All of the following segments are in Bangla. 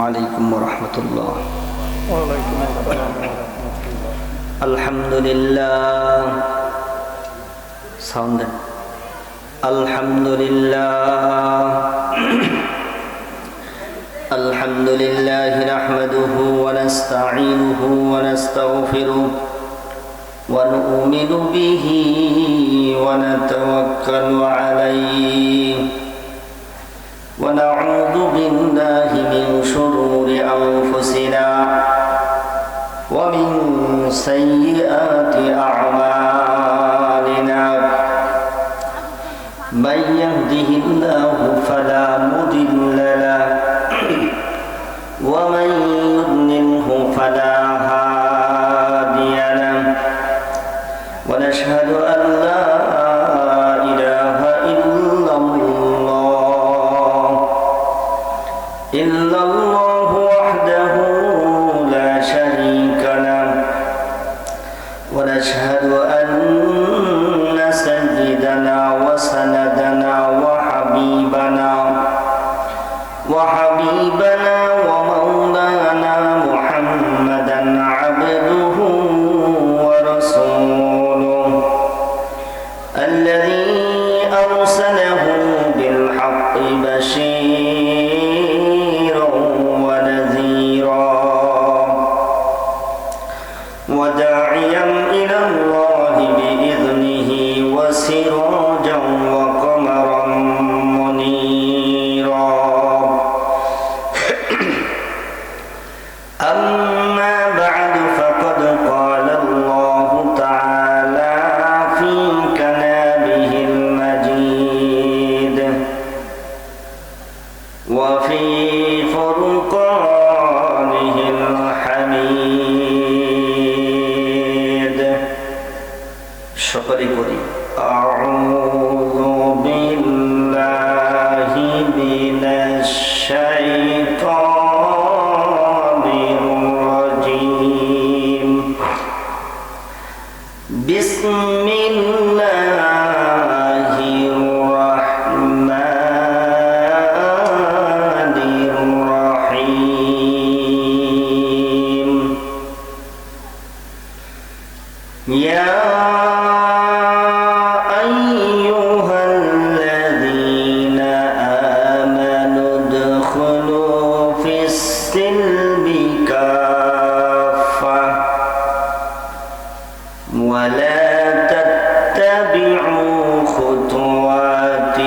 عليكم ورحمة الله. وعليكم السلام ورحمة الله. الحمد لله. Sound. الحمد لله. الحمد لله نحمده ونستعينه ونستغفره ونؤمن به ونتوكل عليه ونعوذ بالله من شرور أنفسنا ومن سيئات أعمالنا من يهده الله فلا مضل له ومن يضلله فلا هادي له ونشهد أن لا إله إلا الله وحده لا شريك له ونشهد أن سيدنا وسندنا وحبيبنا ومولانا محمدا عبده ورسوله الذي أرسله بالحق بشيرا وداعيا إلى الله بإذنه وسراجا وقمرا منيرا أما بعد فقد قال الله تعالى في كلامه المجيد وفي فرقانه الحميد شكرا করি أعوذ بالله من الشيطان الرجيم بسم الله الرحمن الرحيم يا أيها الذين آمنوا ادخلوا في السلم كافة ولا تتبعوا خطوات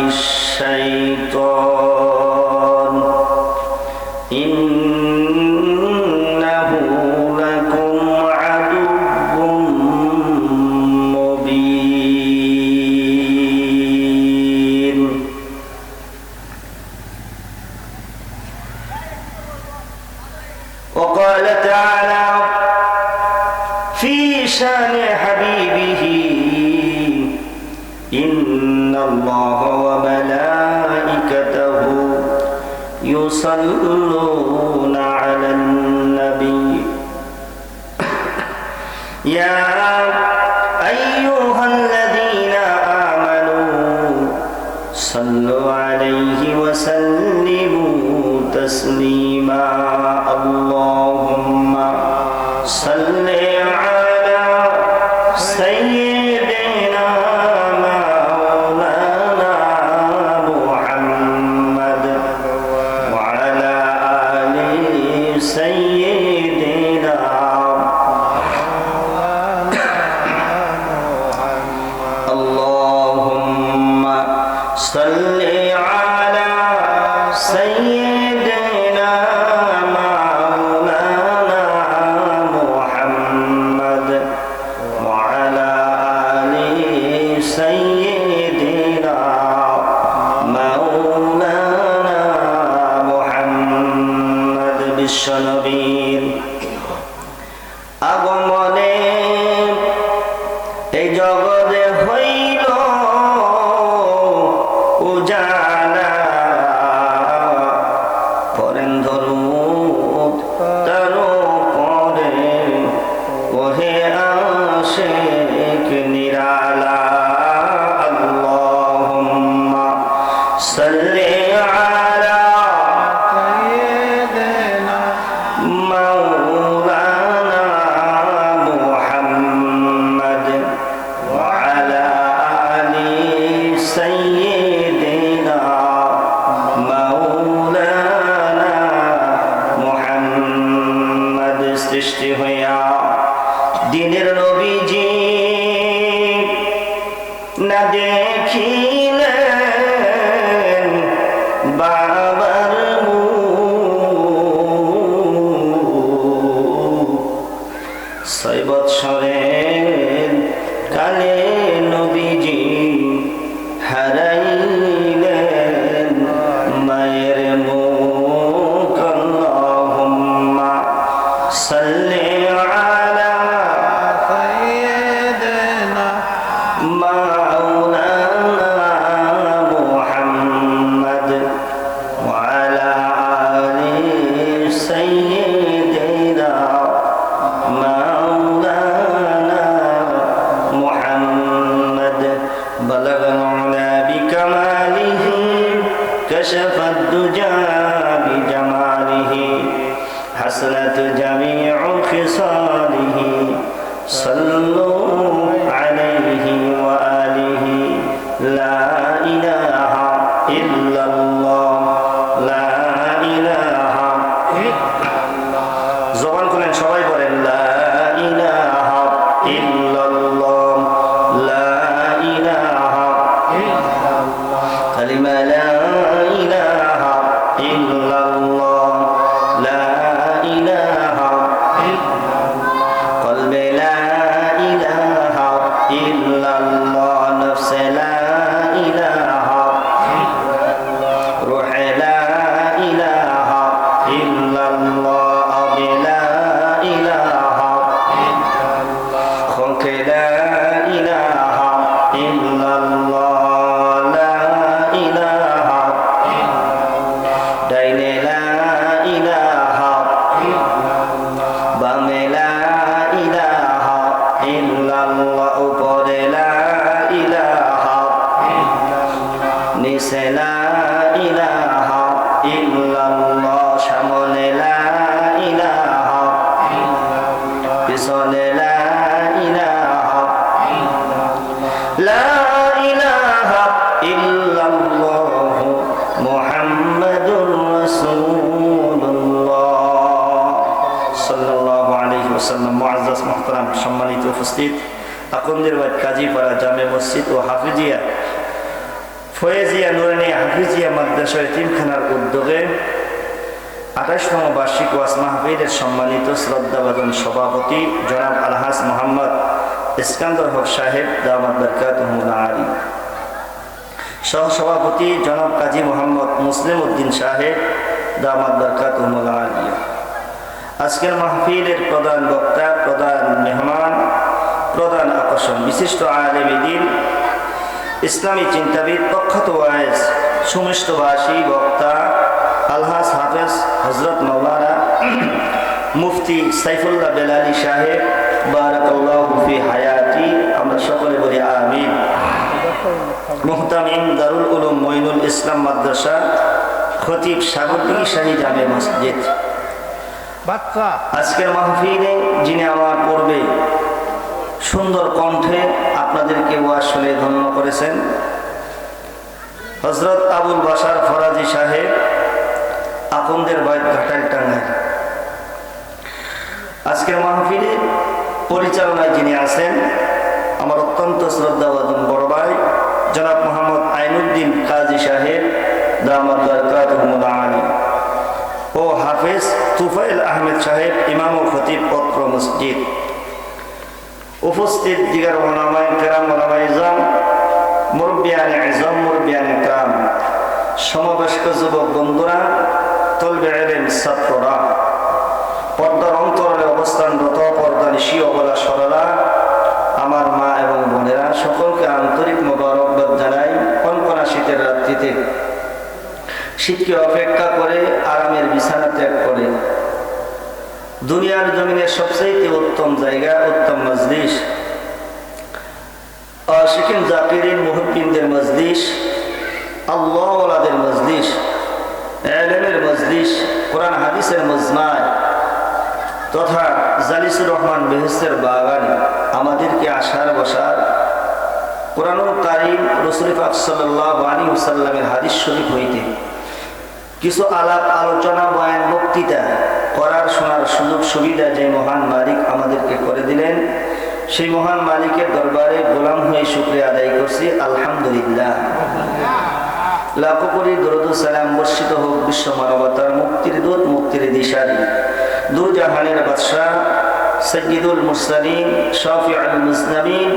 الشيطان إنه لكم عدو مبين وقال تعالى في شان حبيبه إن الله وملائكته يصلون على النبي يا أيها الذين آمنوا صلوا عليه وسلموا تسليما اللهم صل على سيدنا مولانا محمد وعلى آل سيدنا اللهم صل على سيدنا مولانا محمد وعلى آل سيدنا مولانا محمد বিশ্বনবীর আগমনে এই জগতে হইল উজালা করেন দরুদ তার পরে ওহে আশিক নিরালা আল্লাহুম্মা সাল্লি আলা সাইয়্যিদিনা দেখিলেন বাবার মুখ 6 বৎসরের কালে নবীজি হারাইলেন মায়ের মুখ আল্লাহুম্মা সাল্লি আলা سيدنا মাওলানা মুহাম্মদ ওয়া আলা আলি সাইয়্যিদিনা মাওলানা মুহাম্মদ বালাগা আলা বিকামালিহি কাশাফা দুজা বিজামালিহি حسنت جميع خصاله صلوا عليه وآله لا إله إلا الله لا إله زبان كلن সবাই বলেন لا إله إلا الله لا إله كلمة لا إله إلا الله لا إله قلب لا إله إلا الله نفس لا إله روح لا إله إلا الله أرض لا إله خلق لا إله إلا الله لا إله دين لا إله বামে লা ইলাহা ইল্লাল্লাহ উপরে লা ইলাহা নিচে লা ইলাহা ইল্লাল্লাহ সামনে লা ইলাহা পিছনে লা ইলাহা লা ইলাহা ইল্লাল্লাহ মুহাম্মাদুর রাসূলুল্লাহ সাল্লাল্লাহু আলাইহি ওয়াসাল্লাম। মুআজ্জাজ মুহতারাম সম্মানিত উপস্থিত, আকন্দিরবাদ কাজীপাড়া জামে মসজিদ ও হাফিজিয়া ফয়েজিয়া নুরানী হাফিজিয়া মাদ্রাসা এতিমখানার উদ্যোগে 28তম বার্ষিক ওয়াজ মাহফিলের সম্মানিত শ্রদ্ধাভাজন সভাপতি জনাব আলহাজ মোহাম্মদ ইস্কান্দর হক সাহেব দামাত বরকাতুহুল আলী, সহসভাপতি জনাব কাজী মোহাম্মদ মুসলিম উদ্দিন সাহেব দামাত বরকাতুহুল আলী। আজকের মাহফিলের প্রধান বক্তা, প্রধান মেহমান, প্রধান আকর্ষণ বিশিষ্ট আলেমে দ্বীন, ইসলামী চিন্তাবিদ, প্রখ্যাত ওয়াইজ, সুমিষ্টভাষী বক্তা আলহাজ হাফেজ হযরত মাওলানা মুফতি সাইফুল্লাহ বেলালী সাহেব বারাকাল্লাহু ফি হায়াতি, আমরা সকলে বলি আমিন। মুহতামিম দারুল উলুম মঈনুল ইসলাম মাদ্রাসা খতিব সাগরদিঘি শাহী জামে মসজিদ। আজকের মাহফিলে যিনি আমার পূর্বে সুন্দর কণ্ঠে আপনাদেরকে ওয়াজ শুনে ধন্য করেছেন হযরত আবুল বাশার ফরাজি সাহেব, আকন্দের বাইত ঘাটাইল টাঙ্গাইল। আজকের মাহফিলে পরিচালনায় যিনি আছেন আমার অত্যন্ত শ্রদ্ধাভাজন বড় ভাই জনাব মোহাম্মদ আইনুদ্দিন কাজী সাহেব দামাত বরকাতুহুল আলী ও হাফেজ তুফাইল আহমেদ সাহেব, ইমাম ও খতিব পত্র মসজিদ। উপস্থিত দিগার ওলামায়ে কেরাম, ওলামায়ে ইজাম, মুরব্বিয়ানে ইজাম, মুরব্বিয়ানে কেরাম, সমবয়স্ক যুবক বন্ধুরা, তলবে ইলম ছাত্ররা, পর্দার অন্তরালে অবস্থানরত পর্দানিশী অবলা সরলা আমার মা এবং বোনেরা, সকলকে আন্তরিক মোবারকবাদ জানাই। কনকনা শীতের রাত্রিতে শীতকে অপেক্ষা করে আরামের বিছানা ত্যাগ করে দুনিয়ার জমিনের সবচেয়ে উত্তম জায়গা, উত্তম মজলিস, আশিকিন জাকিরিন মুহিব্বিনদের মজলিস, আল্লাহ ওয়ালাদের মজলিস, ইলমের মজলিস, কোরআন হাদিসের মজমায় তথা জালিসুর রহমান বেহেশতের বাগানে আমাদেরকে আসার বসার, কোরআনুল কারীম রাসূল পাক সাল্লাল্লাহু আলাইহি ওয়াসাল্লামের হাদিস শরীফ হইতে কিছু আলাপ আলোচনা, বয়ান, বক্তৃতা করার শোনার সুযোগ সুবিধা যে মহান মালিক আমাদেরকে করে দিলেন, সেই মহান মালিকের দরবারে গোলাম হয়ে শুকরিয়া আদায় করছি আলহামদুলিল্লাহ। লাখো কোটি দরুদ ও সালাম বর্ষিত হোক বিশ্ব মানবতার মুক্তির দূত, মুক্তির দিশারি, দু জাহানের বাদশাহ সাইয়্যিদুল মুরসালিন শাফিউল মুজনাবিন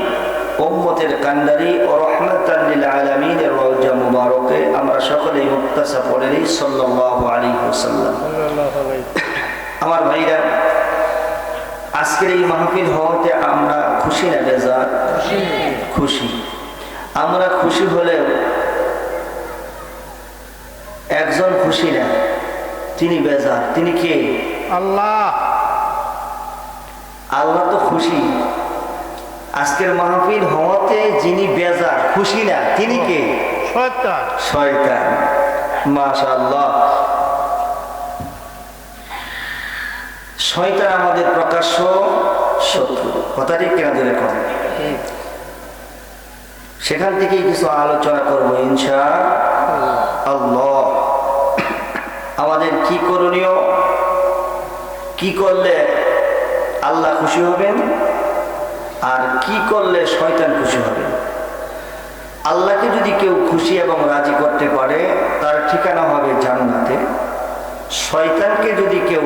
উম্মতের কান্ডারি ও রাহমাতাল লিল আলামিনের রওজা মুবারকে আমরা সকলেই মুক্তাসা পড়ে নিই সাল্লাল্লাহু আলাইহি ওয়াসাল্লাম। আমার ভাইরা, আজকের এই মাহফিল হওয়াতে আমরা খুশি না বেজার? খুশি। আমরা খুশি হলেও একজন খুশি না, তিনি বেজার। তিনি কে? আল্লাহ। আল্লাহ তো খুশি। আজকের মাহফিল হওয়াতে যিনি বেজার, খুশি না, তিনি কে? শয়তান। শয়তান। মাশাআল্লাহ। শয়তান আমাদের প্রকাশ্য শত্রু, কথাটি কেন ধরে করেন। সেখান থেকেই কিছু আলোচনা করবো ইনশাআল্লাহ। আমাদের কি করণীয়, কি করলে আল্লাহ খুশি হবেন, আর কি করলে শয়তান খুশি হবে। আল্লাহকে যদি কেউ খুশি এবং রাজি করতে পারে তার ঠিকানা হবে জান্নাতে। শয়তানকে যদি কেউ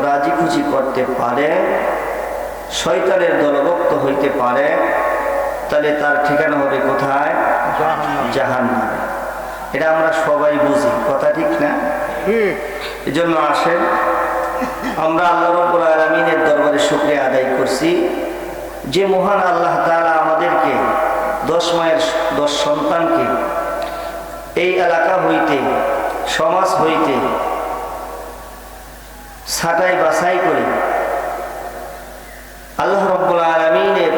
রাজি খুশি করতে পারে, শয়তানের দলভুক্ত হইতে পারে, তাহলে তার ঠিকানা হবে কোথায়? জাহান্নামে। এটা আমরা সবাই বুঝি, কথা ঠিক না? এজন্য আসেন আমরা আল্লাহ রাব্বুল আলামিনের দরবারে শুকরিয়া আদায় করছি যে মহান আল্লাহ তাআলা আমাদেরকে 10 মায়ের 10 সন্তানকে এই এলাকা হইতে, সমাজ হইতে ছাঁটাই বাছাই করে আল্লাহ রাব্বুল আলামিনের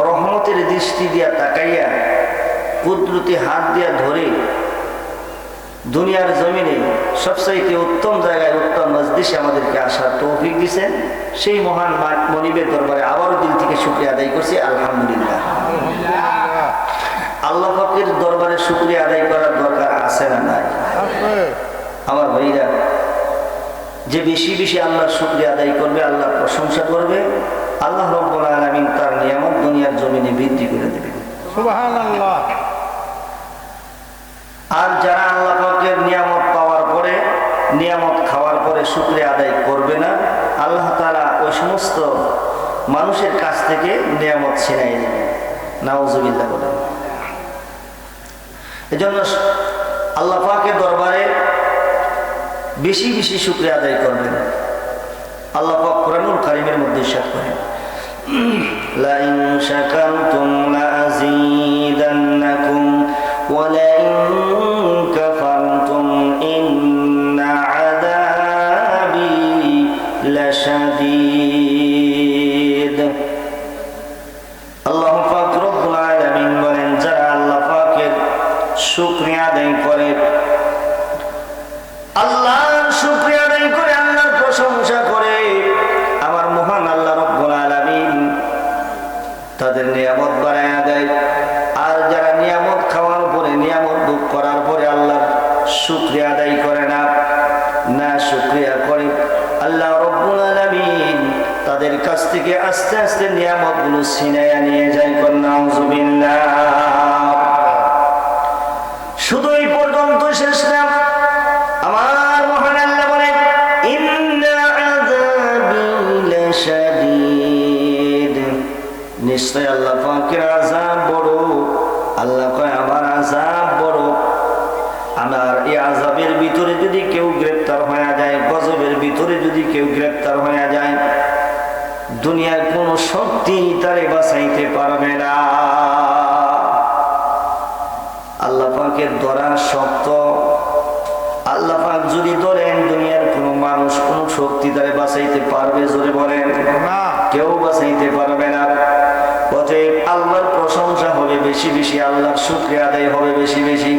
রহমতের দৃষ্টি দিয়া তাকাইয়া কুদরতি হাত দিয়া ধরে দুনিয়ার জমিনে সবচাইতে উত্তম জায়গায়, উত্তম মজলিসে আমাদেরকে আসার তৌফিক দিয়েছেন। সেই মহান মনিবের দরবারে আবারও দিল থেকে শুকরিয়া আদায় করছি আলহামদুলিল্লাহ। আল্লাহ পাকের দরবারে শুকরিয়া আদায় করার দরকার আছে না নাই? আমার ভাইরা, যে বেশি বেশি আল্লাহর শুকরিয়া আদায় করবে, আল্লাহর প্রশংসা করবে, আল্লাহ রাব্বুল আলামিন তার নিয়ামত দুনিয়ার জমিনে বৃদ্ধি করে দেবেন। সুবহানাল্লাহ। আর যারা আল্লাহ পাকের নিয়ামত পাওয়ার পরে, নিয়ামত খাওয়ার পরে শুকরিয়া আদায় করবে না, আল্লাহ তাআলা ওই সমস্ত মানুষের কাছ থেকে নিয়ামত ছিনাই নেবে। নাউজুবিল্লাহ বলেন। এজন্য আল্লাহ পাকের দরবারে বেশি বেশি শুকরিয়া আদায় করবেন। আল্লাহ পাক কোরআনুল কারীমের মধ্যে ইরশাদ করেন, লা ইন শাকারতুম লা আযীদান্নাকুম ওয়া লা ইন কাফারতুম ইন্না আযাবি লাশাদীদ। আল্লাহ পাক রব্বুল আলামিন বলেন, যারা আল্লাহ পাকের শুকরিয়া আদায় করে, আল্লাহর শুকরিয়া আদায় করে, আল্লাহর প্রশংসা করে, আমার মহান আল্লাহ রব্বুল আলামিন তাদের নিয়ামত বাড়ায়া দেয়। আর যারা নিয়ামত খাওয়ার পরে, নিয়ামত ভোগ করার পরে আল্লাহর শুকরিয়া আদায় করে না, না শুকরিয়া করে, আল্লাহ রব্বুল আলামিন তাদের কাছ থেকে আস্তে আস্তে নিয়ামতগুলো ছিনাইয়া নিয়ে যায়। নাউজুবিল্লাহ। শুধু এই পর্যন্ত শেষ না, আমার মহান আল্লাহ বলেন, ইন্না আযাবি লাশাদীদ। নিশ্চয় আল্লাহ পাকের আযাব বড়। আল্লাহ কয়, আমার আযাব বড়। আমার এই আযাবের ভিতরে যদি কেউ গ্রেফতার হয়ে যায়, গজবের ভিতরে যদি কেউ গ্রেফতার হয়ে যায়, দুনিয়ার কোন শক্তি তারে বাঁচাইতে পারবে না। আল্লাহ পাকের ধরা শক্ত। আল্লাহ পাক যদি ধরেন, দুনিয়ার কোন মানুষ, কোন শক্তি তারে বাঁচাইতে পারবে? জোরে বলেন, কেউ বাঁচাইতে পারবে না। অতএব আল্লাহর প্রশংসা হবে বেশি বেশি, আল্লাহর শুকরিয়া আদায় হবে বেশি বেশি।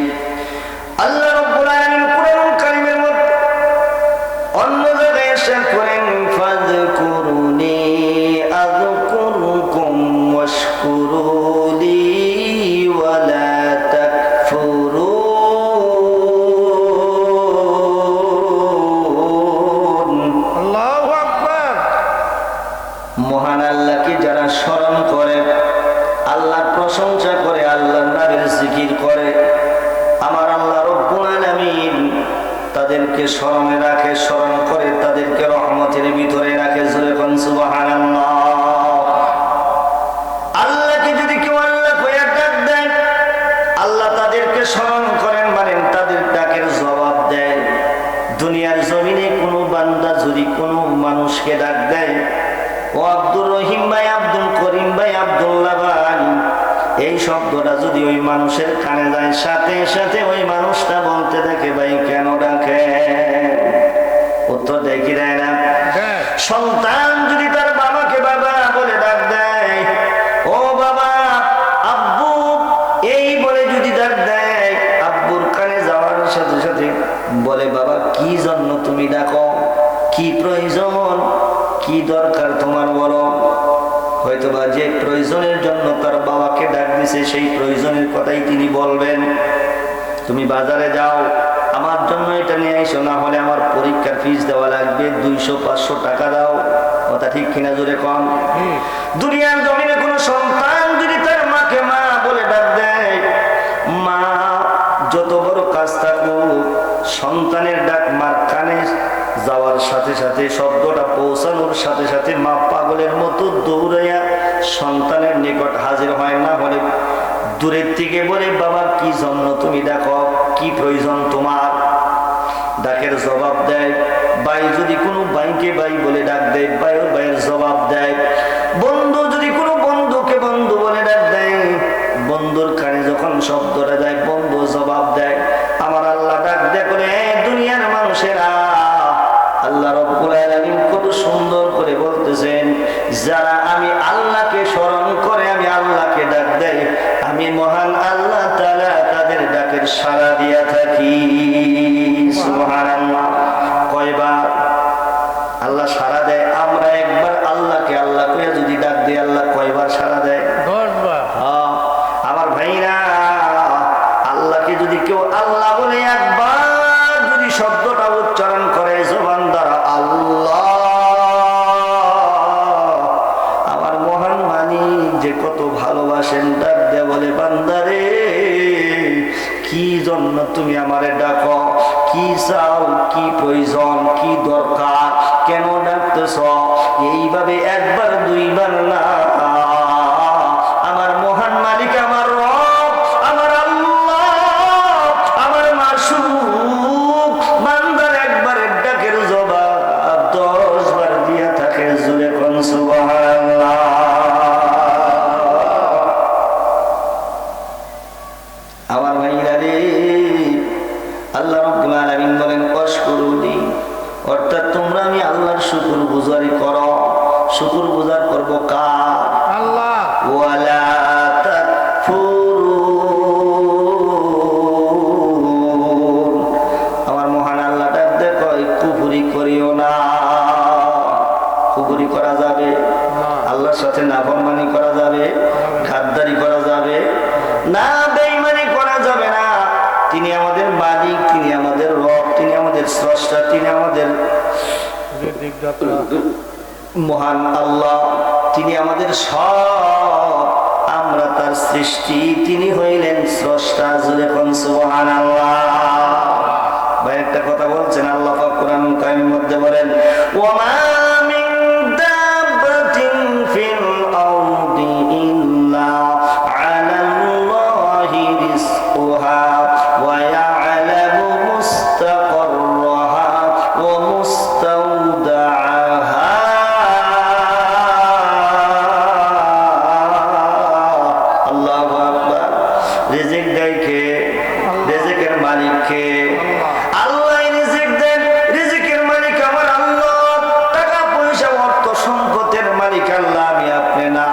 আল্লাহ রাব্বুল আলামিন কোরআনুল কারীমের মধ্যে অন্য জায়গায় ইরশাদ করেন, ফাযকুরুনি আযকুরুকুম ওয়াশকুরুলি ওয়া লা তাকফুরুন। আল্লাহু আকবার। মহান আল্লাহকে যারা স্মরণ করে, আল্লাহর প্রশংসা করে, আল্লাহর নামের জিকির করে, আমার আল্লাহ রব্বুল আলামিন তাদেরকে স্মরণে রাখে, স্মরণ করে তাদেরকে রহমতের ভিতরে রাখে। জোরে কোন সুবহানাল্লাহ। আল্লাহকে যদি কেউ আল্লাহ কইয়া ডাক দেয়, আল্লাহ তাদেরকে স্মরণ করেন, মানেন তাদের ডাকের জবাব দেয়। দুনিয়ার জমিনে কোনো বান্দা যদি কোনো মানুষকে ডাক দেয়, ও আব্দুর রহিম ভাই, আব্দুল করিম ভাই, আব্দুল্লাহ ভাই, এই শব্দটা যদি ওই মানুষের কানে যায়, সাথে সাথে ওই মানুষটা বলতে থাকে, ভাই কেন ডাকে? উত্তর দেয় কি দেয় না? সন্তান যদি তার বাবাকে বাবা বলে ডাক দেয়, ও বাবা, আব্বু এই বলে যদি ডাক দেয়, আব্বুর কানে যাওয়ার সাথে সাথে বলে, বাবা কি জন্য তুমি ডাকো? কি প্রয়োজন? কি দরকার তোমার বলো? হয়তোবা যে প্রয়োজনের জন্য তার বাবাকে ডাক দিছে, সেই প্রয়োজনের কথাই তিনি বলবেন। তুমি বাজারে যাও, আমার জন্য এটা নিয়ে আইসো, না হলে আমার পরীক্ষার ফিস দেওয়া লাগবে, 200-500 টাকা দাও। কথা ঠিক কিনা জোরে কন? দুনিয়ার জমিনে কোনো সন্তান যদি তার মাকে মা বলে ডাক দেয়, মা যত বড় কাজ থাকুক, সন্তানের ডাক মার কানে যাওয়ার সাথে সাথে, শব্দটা পৌঁছানোর সাথে সাথে মা পাগলের মতো দৌড়াইয়া সন্তানের নিকট হাজির হয়, না হলে দূরের থেকে বলে, বাবা কি জন্য তুমি ডাকো? কি প্রয়োজন তোমার? ডাকের জবাব দেয়। ভাই যদি কোনো ভাইকে ভাই বলে ডাক দেয়, ভাইয়ের ভাইয়ের জবাব দেয়। বন্ধু যদি কোনো বন্ধুকে বন্ধু বলে ডাক দেয়, বন্ধুর কানে যখন শব্দটা যায়, বন্ধু জবাব দেয়। আমার আল্লাহ ডাক দেয় করে, দুনিয়ার মানুষেরা, আল্লাহ রব্বুল আলামিন কত সুন্দর করে বলতেছেন, যারা আমি আল্লাহকে স্মরণ করে, আমি আল্লাহকে ডাক দেয়, আমি মহান আল্লাহ তাআলা তাদের ডাকের সাড়া দিয়া থাকি। সুবহানাল্লাহ। কয়বার আল্লাহ সাড়া দেয়? আমরা একবার আল্লাহকে আল্লাহ কইয়া যদি ডাক দিই, আল্লাহ কয়বার সাড়া দেয়? 10 বার। আমার ভাইরা, আল্লাহকে যদি কেউ আল্লাহ বলে একবার যদি শব্দটা উচ্চারণ করে জবান দ্বারা, আল্লাহ, আমার মহান মালিক যে কত ভালোবাসেন, ডাক দেয়া বলে, বান্দারে কি জন্য তুমি আমারে ডাকো? কি চাও? কি প্রয়োজন? কি দরকার? কেন ডাকতেছ? এইভাবে একবার দুইবার না, আমার মহান মালিক, আমার রব, আমার আল্লাহ, আমার মাসুক বান্দার একবারের ডাকের জবাব 10 বার দিয়া থাকে। জোরে কোন সুবহানাল্লাহ। আমার ভাইরা রে, আল্লাহ রাব্বুল আলামিন বলেন, অশকুরুনি, অর্থাৎ তোমরা আমি আল্লাহর শুকরগুজারি করো। শুকরগুজার করব কার? আল্লাহ। ওয়ালা তাকফুরুন, আমার মহান আল্লাহ ডাক দেয়, কয় কুফরি করিও না। কুফরি করা যাবে? আল্লাহর সাথে নাফরমানি করা যাবে? গাদ্দারি করা যাবে না? বেঈমানি করা যাবে না। তিনি আমাদের মালিক, তিনি আমাদের রব, তিনি আমাদের স্রষ্টা, তিনি আমাদের মহান আল্লাহ, তিনি আমাদের সব, আমরা তার সৃষ্টি, তিনি হইলেন স্রষ্টা। জোরে কোন সুবহানাল্লাহ। ভাই একটা কথা বলছেন, আল্লাহ পাক কোরআন কারীমের মধ্যে বলেন, ওয়ামা মিন দাব্বাতিন ফিল আরদি ইল্লা আলাল্লাহি রিজকুহা ওয়া ইয়ালামু মুস্তাকাররাহা ওয়া মুস্তাওদাআহা। আল্লাহু আকবার। রিজিক দেয় কে? রিজিকের মালিক কে? আল্লাহ রিজিক দেন। রিজিকের মালিক আমার আল্লাহ। টাকা পয়সা অর্থ সম্পদের মালিক আল্লাহ, আমি আপনি না।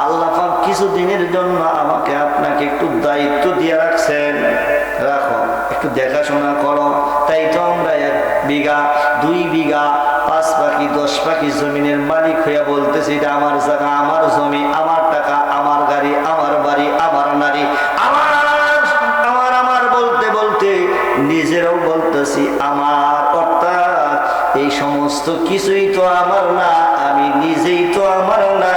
আল্লাহ পাক কিছুদিনের জন্য আমাকে আপনাকে একটু দায়িত্ব দিয়ে রাখছেন, রাখো, একটু দেখাশোনা করো। তাই তো আমরা 1 বিঘা 2 বিঘা 5 পাখি 10 পাখি জমিনের মালিক হইয়া বলতেছি, এটা আমার জায়গা, আমার জমি, আমার টাকা, আমার গাড়ি, আমার বাড়ি, আমার নারী, আমার আমার আমার বলতে বলতে নিজেরাও বলতেছি আমার। অর্থাৎ এই সমস্ত কিছুই তো আমার না, আমি নিজেই তো আমার না,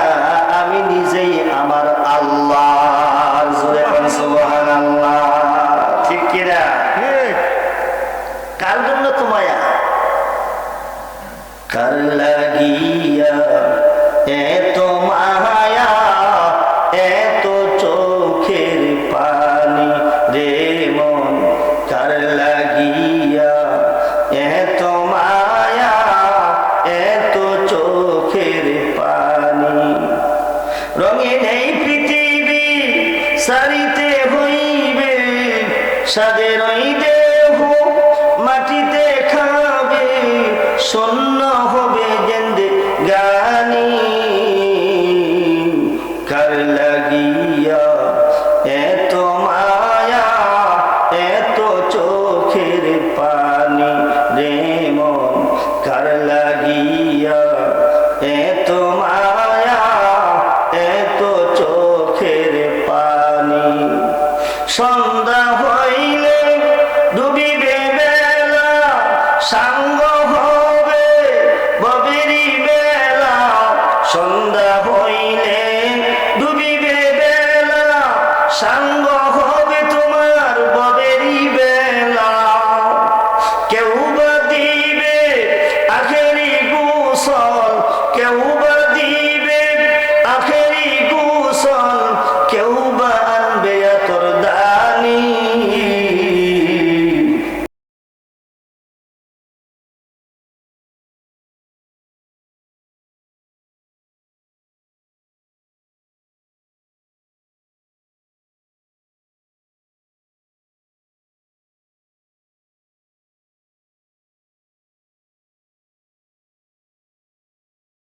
আমি আমি নিজেই আমার আল্লাহ। জোরে কোন সুবহানাল্লাহ। ঠিক কিনা? ঠিক। কার জন্য তো মায়া? কার লাগিয়া এত মায়া, এত চোখের পানি রে মন, কার লাগিয়া এত মায়া, এত চোখের পানি। রঙিন এই পৃথিবী সারিতে হইবে, সাদের ওই